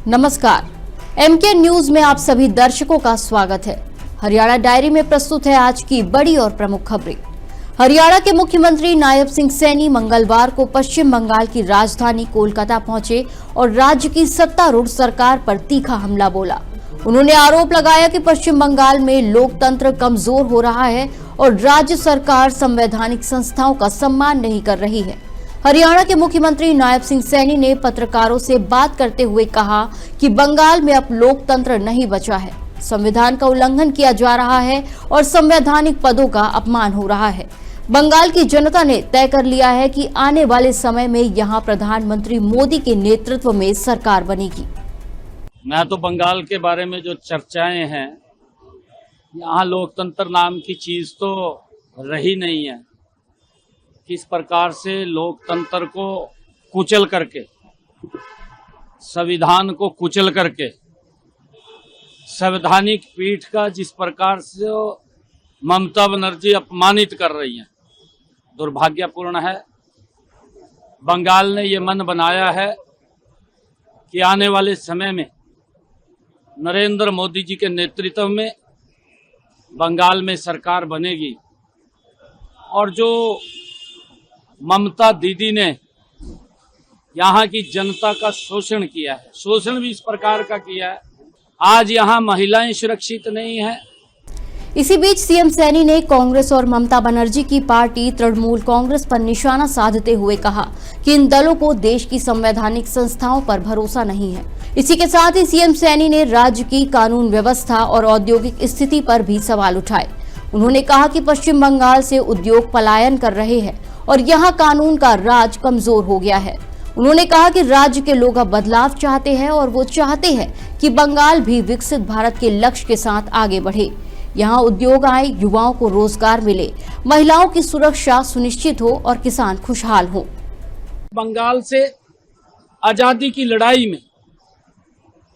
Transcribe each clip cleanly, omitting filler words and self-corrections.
नमस्कार, MK news में आप सभी दर्शकों का स्वागत है। हरियाणा डायरी में प्रस्तुत है आज की बड़ी और प्रमुख खबरें। हरियाणा के मुख्यमंत्री नायब सिंह सैनी मंगलवार को पश्चिम बंगाल की राजधानी कोलकाता पहुंचे और राज्य की सत्तारूढ़ सरकार पर तीखा हमला बोला। उन्होंने आरोप लगाया कि पश्चिम बंगाल में लोकतंत्र कमजोर हो रहा है और राज्य सरकार संवैधानिक संस्थाओं का सम्मान नहीं कर रही है। हरियाणा के मुख्यमंत्री नायब सिंह सैनी ने पत्रकारों से बात करते हुए कहा कि बंगाल में अब लोकतंत्र नहीं बचा है, संविधान का उल्लंघन किया जा रहा है और संवैधानिक पदों का अपमान हो रहा है। बंगाल की जनता ने तय कर लिया है कि आने वाले समय में यहां प्रधानमंत्री मोदी के नेतृत्व में सरकार बनेगी। मैं तो बंगाल के बारे में जो चर्चाएं हैं, यहाँ लोकतंत्र नाम की चीज तो रही नहीं है। किस प्रकार से लोकतंत्र को कुचल करके, संविधान को कुचल करके, संवैधानिक पीठ का जिस प्रकार से ममता बनर्जी अपमानित कर रही हैं, दुर्भाग्यपूर्ण है। बंगाल ने ये मन बनाया है कि आने वाले समय में नरेंद्र मोदी जी के नेतृत्व में बंगाल में सरकार बनेगी और जो ममता दीदी ने यहाँ की जनता का शोषण किया है, शोषण भी इस प्रकार का किया है, आज यहाँ महिलाएं सुरक्षित नहीं है। इसी बीच सीएम सैनी ने कांग्रेस और ममता बनर्जी की पार्टी तृणमूल कांग्रेस पर निशाना साधते हुए कहा कि इन दलों को देश की संवैधानिक संस्थाओं पर भरोसा नहीं है। इसी के साथ ही सीएम सैनी ने राज्य की कानून व्यवस्था और औद्योगिक स्थिति पर भी सवाल उठाए। उन्होंने कहा कि पश्चिम बंगाल से उद्योग पलायन कर रहे हैं और यहाँ कानून का राज कमजोर हो गया है। उन्होंने कहा कि राज्य के लोग अब बदलाव चाहते हैं और वो चाहते हैं कि बंगाल भी विकसित भारत के लक्ष्य के साथ आगे बढ़े। यहाँ उद्योग आए, युवाओं को रोजगार मिले, महिलाओं की सुरक्षा सुनिश्चित हो और किसान खुशहाल हो। बंगाल से आजादी की लड़ाई में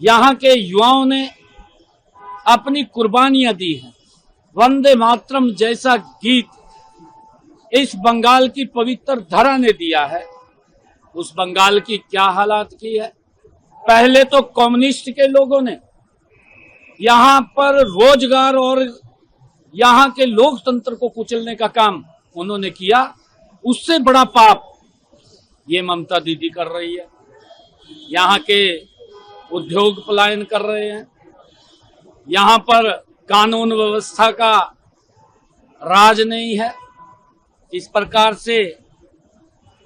यहाँ के युवाओं ने अपनी कुर्बानियां दी हैं। वंदे मातरम जैसा गीत इस बंगाल की पवित्र धरा ने दिया है। उस बंगाल की क्या हालात की है। पहले तो कम्युनिस्ट के लोगों ने यहाँ पर रोजगार और यहाँ के लोकतंत्र को कुचलने का काम उन्होंने किया। उससे बड़ा पाप ये ममता दीदी कर रही है। यहाँ के उद्योग पलायन कर रहे हैं, यहाँ पर कानून व्यवस्था का राज नहीं है। इस प्रकार से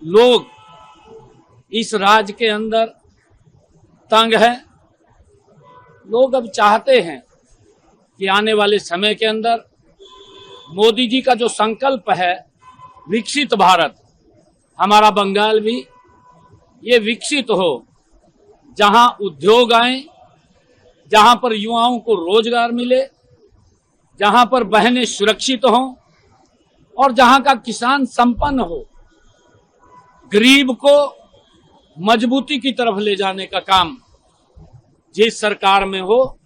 लोग इस राज के अंदर तंग हैं। लोग अब चाहते हैं कि आने वाले समय के अंदर मोदी जी का जो संकल्प है विकसित भारत, हमारा बंगाल भी ये विकसित हो, जहां उद्योग आए, जहां पर युवाओं को रोजगार मिले, जहां पर बहनें सुरक्षित हों और जहां का किसान संपन्न हो। गरीब को मजबूती की तरफ ले जाने का काम जिस सरकार में हो,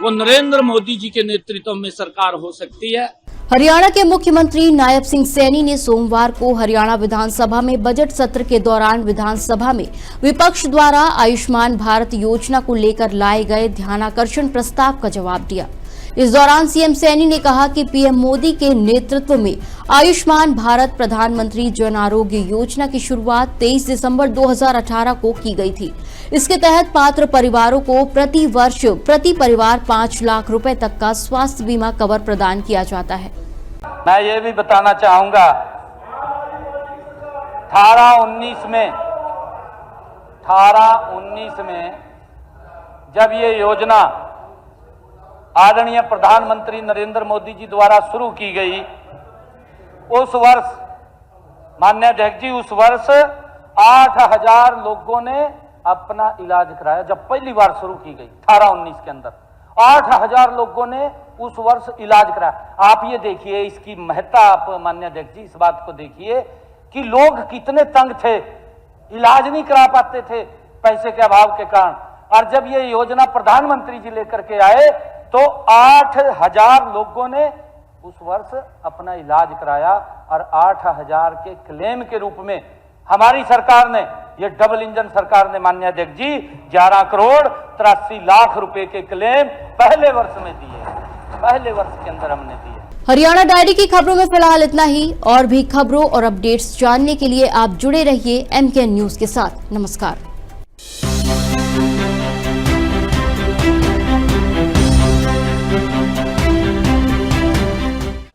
वो नरेंद्र मोदी जी के नेतृत्व में सरकार हो सकती है। हरियाणा के मुख्यमंत्री नायब सिंह सैनी ने सोमवार को हरियाणा विधानसभा में बजट सत्र के दौरान विधानसभा में विपक्ष द्वारा आयुष्मान भारत योजना को लेकर लाए गए ध्यानाकर्षण प्रस्ताव का जवाब दिया। इस दौरान सीएम सैनी ने कहा कि पीएम मोदी के नेतृत्व में आयुष्मान भारत प्रधानमंत्री जन आरोग्य योजना की शुरुआत 23 दिसंबर 2018 को की गई थी। इसके तहत पात्र परिवारों को प्रति वर्ष प्रति परिवार 5 लाख रुपए तक का स्वास्थ्य बीमा कवर प्रदान किया जाता है। मैं ये भी बताना चाहूंगा, 18-19 में जब ये योजना आदरणीय प्रधानमंत्री नरेंद्र मोदी जी द्वारा शुरू की गई, उस वर्ष माननीय अध्यक्ष जी, उस वर्ष 8,000 लोगों ने अपना इलाज कराया। जब पहली बार शुरू की गई 18-19 के अंदर 8,000 लोगों ने उस वर्ष इलाज कराया। आप ये देखिए इसकी महत्ता, आप माननीय अध्यक्ष जी इस बात को देखिए कि लोग कितने तंग थे, इलाज नहीं करा पाते थे पैसे के अभाव के कारण। और जब ये योजना प्रधानमंत्री जी लेकर के आए तो 8,000 लोगों ने उस वर्ष अपना इलाज कराया और 8,000 के क्लेम के रूप में हमारी सरकार ने, ये डबल इंजन सरकार ने माननीय अध्यक्ष जी 11 करोड़ 83 लाख रुपए के क्लेम पहले वर्ष में दिए, पहले वर्ष के अंदर हमने दिए। हरियाणा डायरी की खबरों में फिलहाल इतना ही। और भी खबरों और अपडेट्स जानने के लिए आप जुड़े रहिए MKN न्यूज के साथ। नमस्कार।